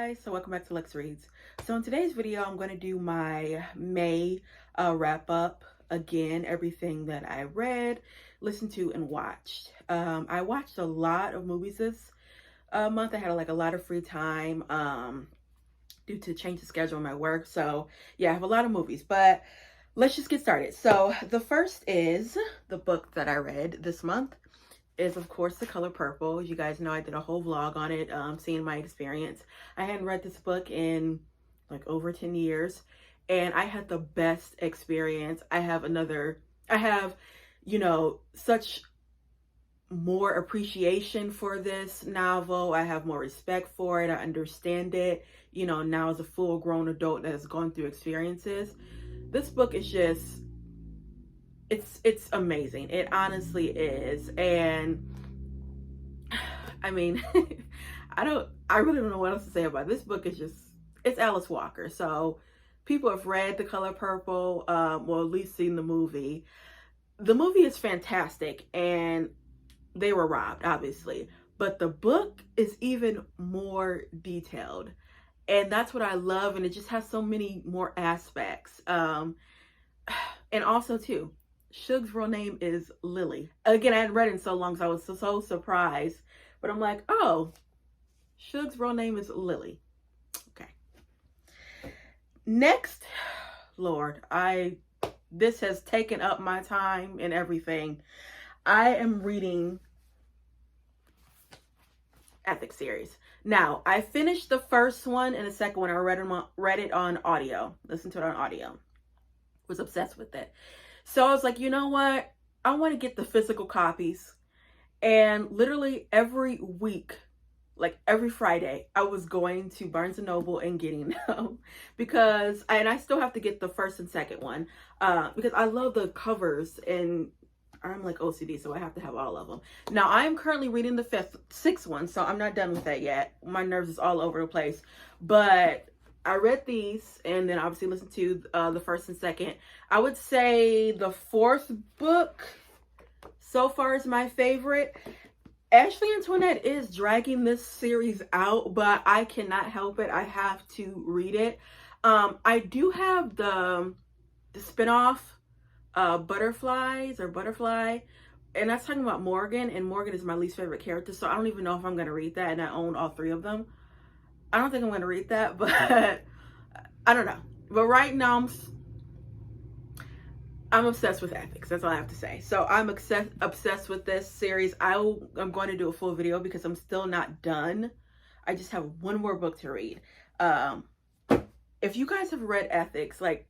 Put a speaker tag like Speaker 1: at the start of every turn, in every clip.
Speaker 1: guys, so welcome back to Lex Reads. So in today's video, I'm going to do my May wrap up. Again, everything that I read, listened to, and watched. I watched a lot of movies this month. I had a lot of free time due to change the schedule in my work. So yeah, I have a lot of movies, but let's just get started. So the first is the book that I read this month. Is of course The Color Purple. You guys know I did a whole vlog on it, seeing my experience. I hadn't read this book in like over 10 years and I had the best experience. I have, such more appreciation for this novel. I have more respect for it. I understand it, now as a full grown adult that has gone through experiences. This book is just, it's amazing. It honestly is. And I mean, I really don't know what else to say about it. This book. Is just, it's Alice Walker. So people have read The Color Purple, or at least seen the movie. The movie is fantastic and they were robbed, obviously, but the book is even more detailed. And that's what I love. And it just has so many more aspects. And also too, Suge's real name is Lily. Again, I hadn't read it in so long, so I was so surprised. But I'm like, oh, Suge's real name is Lily. Okay. Next, Lord, this has taken up my time and everything. I am reading Ethics series. Now, I finished the first one and the second one. I read it on audio. Listened to it on audio. Was obsessed with it. So I was like, you know what? I want to get the physical copies. And literally every week, like every Friday, I was going to Barnes & Noble and getting them. I still have to get the first and second one. Because I love the covers and I'm like OCD, so I have to have all of them. Now, I am currently reading the sixth one, so I'm not done with that yet. My nerves is all over the place. But I read these and then obviously listened to the first and second. I would say the fourth book so far is my favorite. Ashley Antoinette is dragging this series out, but I cannot help it. I have to read it. I do have the spinoff, Butterfly, and that's talking about Morgan, and Morgan is my least favorite character, so I don't even know if I'm going to read that, and I own all three of them. I don't think I'm going to read that, but I don't know. But right now, I'm obsessed with Ethics. That's all I have to say. So I'm obsessed with this series. I'm going to do a full video because I'm still not done. I just have one more book to read. If you guys have read Ethics, like,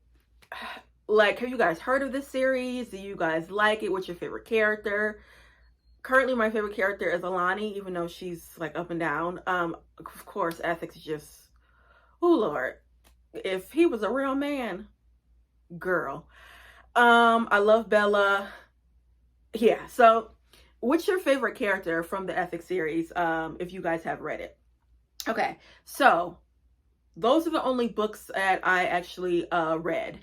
Speaker 1: have you guys heard of this series? Do you guys like it? What's your favorite character? Currently, my favorite character is Alani, even though she's like up and down. Of course, Ethics is just, oh Lord, if he was a real man, girl. I love Bella. Yeah. So, what's your favorite character from the Ethics series? If you guys have read it. Okay. So, those are the only books that I actually read.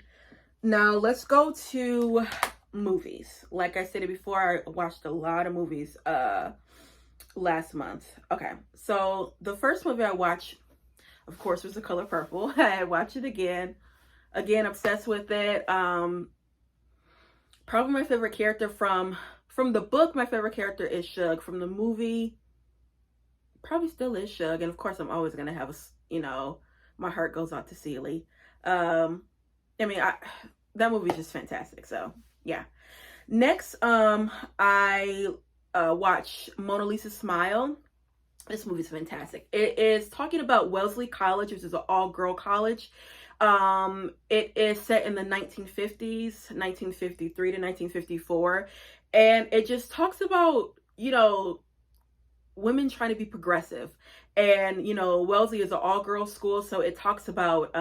Speaker 1: Now, let's go to movies. Like I said before, I watched a lot of movies last month. Okay, so the first movie I watched, of course, was The Color Purple. I watched it again, obsessed with it. Probably my favorite character from the book. My favorite character is Suge. From the movie, probably still is Suge. And of course, I'm always gonna have my heart goes out to Celie. That movie is just fantastic. So yeah. Next, I watched Mona Lisa Smile. This movie is fantastic. It is talking about Wellesley College, which is an all-girl college. It is set in the 1950s, 1953 to 1954. And it just talks about, women trying to be progressive. And, Wellesley is an all-girls school. So it talks about,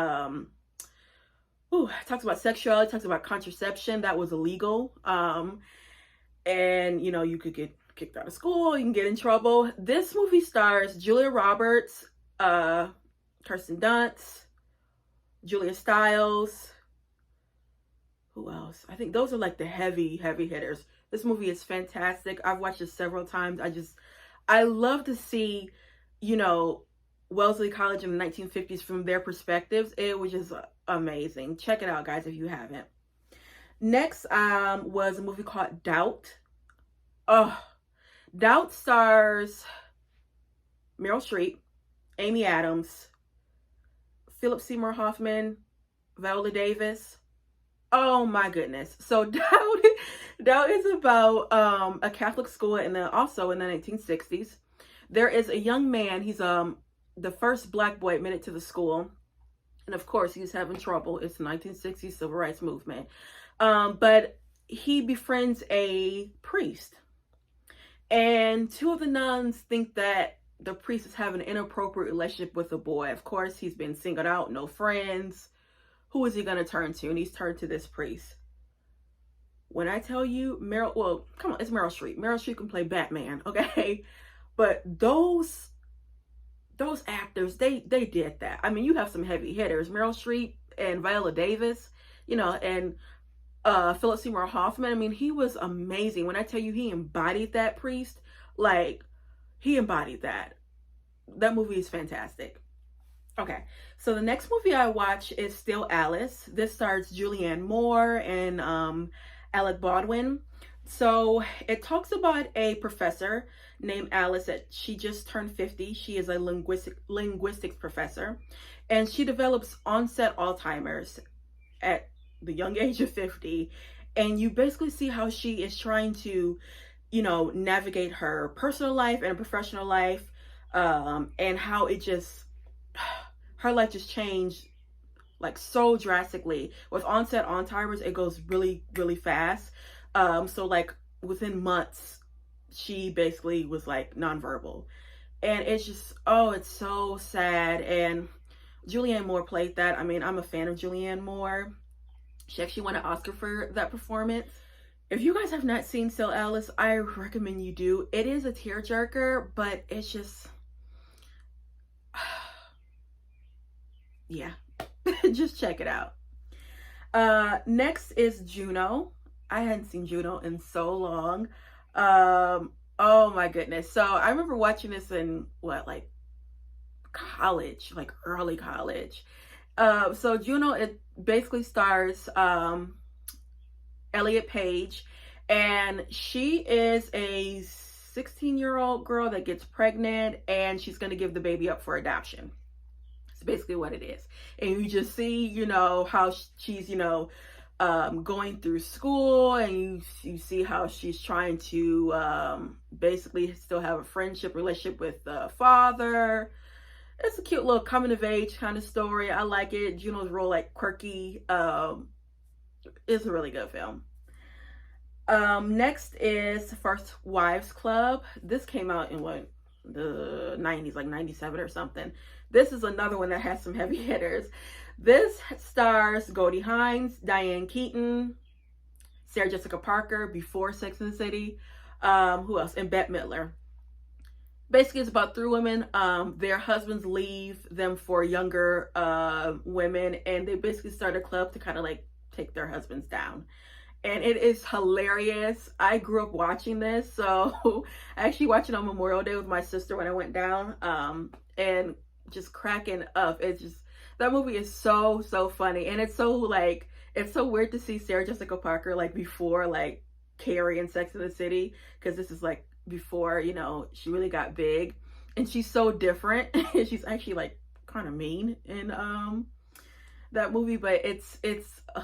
Speaker 1: sexuality, talks about contraception that was illegal. And, you could get kicked out of school, you can get in trouble. This movie stars Julia Roberts, Kirsten Dunst, Julia Stiles. Who else? I think those are like the heavy hitters. This movie is fantastic. I've watched it several times. I love to see, Wellesley College in the 1950s from their perspectives. It was just amazing. Check it out, guys, if you haven't. Next was a movie called Doubt. Oh, Doubt stars Meryl Streep, Amy Adams, Philip Seymour Hoffman, Viola Davis. Oh my goodness. So Doubt is about a Catholic school also in the 1960s. There is a young man, he's the first black boy admitted to the school. And of course, he's having trouble. It's the 1960s civil rights movement. But he befriends a priest. And two of the nuns think that the priest is having an inappropriate relationship with the boy. Of course, he's been singled out, no friends. Who is he going to turn to? And he's turned to this priest. When I tell you, come on, it's Meryl Streep. Meryl Streep can play Batman, okay? But those actors, they did that. I mean, you have some heavy hitters. Meryl Streep and Viola Davis, and Philip Seymour Hoffman. I mean, he was amazing. When I tell you he embodied that priest, like, he embodied that. That movie is fantastic. Okay, so the next movie I watch is Still Alice. This stars Julianne Moore and Alec Baldwin. So it talks about a professor named Alice that she just turned 50. She is a linguistics professor, and she develops onset Alzheimer's at the young age of 50. And you basically see how she is trying to, navigate her personal life and professional life, and how her life just changed like so drastically. With onset Alzheimer's, it goes really, really fast. So like within months, she basically was like nonverbal. And it's just, it's so sad. And Julianne Moore played that. I mean, I'm a fan of Julianne Moore. She actually won an Oscar for that performance. If you guys have not seen Still Alice, I recommend you do. It is a tearjerker, but it's just, yeah, just check it out. Next is Juno. I hadn't seen Juno in so long. Oh my goodness. So I remember watching this in college, like early college. So Juno, it basically stars Elliot Page, and she is a 16-year-old girl that gets pregnant, and she's going to give the baby up for adoption. It's basically what it is. And you just see, how she's, going through school, and you see how she's trying to basically still have a relationship with the father. It's a cute little coming of age kind of story. I like it. Juno's real like quirky. It's a really good film. Next is First Wives Club. This came out in the 90s, like 97 or something. This is another one that has some heavy hitters. This stars Goldie Hawn, Diane Keaton, Sarah Jessica Parker before Sex and the City. Who else? And Bette Midler. Basically, it's about three women. Their husbands leave them for younger women, and they basically start a club to kind of like take their husbands down. And it is hilarious. I grew up watching this, so I actually watched it on Memorial Day with my sister when I went down, and just cracking up. That movie is so funny, and it's so weird to see Sarah Jessica Parker like before like Carrie and Sex and the City, because this is like before she really got big, and she's so different. She's actually like kind of mean in that movie, but it's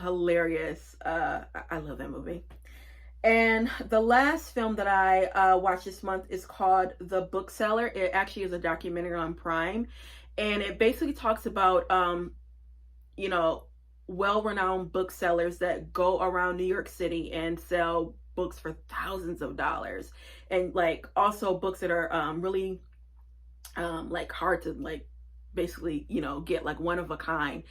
Speaker 1: hilarious. I love that movie. And the last film that I watched this month is called The Bookseller. It actually is a documentary on Prime, and it basically talks about well-renowned booksellers that go around New York City and sell books for thousands of dollars, and like also books that are really like hard to like basically get, like one of a kind.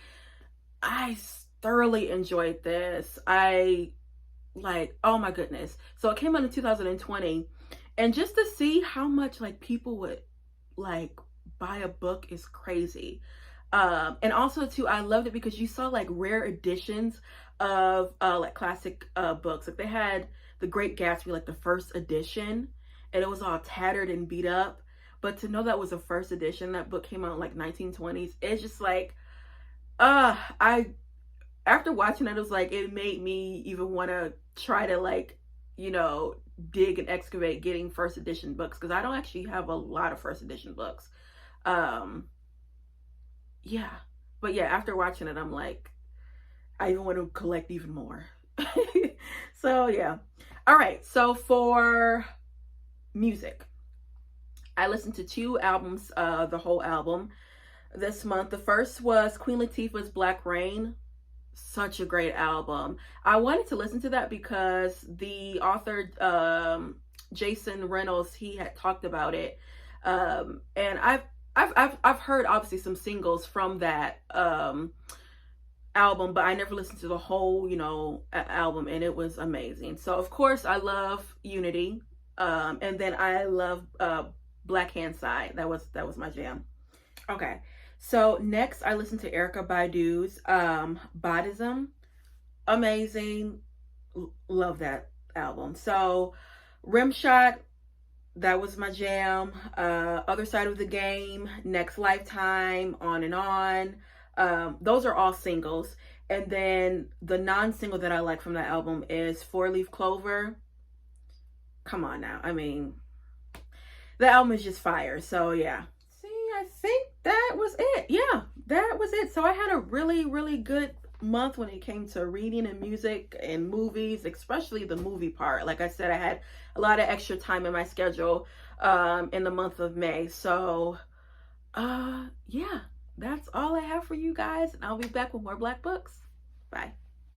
Speaker 1: I thoroughly enjoyed this. Oh my goodness. So it came out in 2020, and just to see how much like people would like buy a book is crazy. And also too, I loved it because you saw like rare editions of like classic books. Like they had The Great Gatsby, like the first edition, and it was all tattered and beat up, but to know that was a first edition, that book came out in like 1920s, it's just like, I, after watching it, it was like, it made me even want to try to like, you know, dig and excavate getting first edition books, because I don't actually have a lot of first edition books. Yeah, but yeah, after watching it, I'm like, I even want to collect even more. So yeah. All right, so for music, I listened to 2 albums, the whole album this month. The first was Queen Latifah's Black Rain. Such a great album. I wanted to listen to that because the author, Jason Reynolds, he had talked about it. And I've heard obviously some singles from that album, but I never listened to the whole, you know, album, and it was amazing. So of course I love Unity, and then I love Black Hand Side. That was my jam. Okay, so next I listened to Erykah Badu's Bodism. Amazing. Love that album. So Rimshot, that was my jam. Other Side of the Game, Next Lifetime, On and On. Those are all singles. And then the non-single that I like from that album is 4-Leaf Clover. Come on now. I mean, the album is just fire. So yeah. See, I think that was it. Yeah, that was it. So I had a really, really good month when it came to reading and music and movies, especially the movie part. Like I said, I had a lot of extra time in my schedule in the month of May. So yeah, that's all I have for you guys, and I'll be back with more Black books. Bye.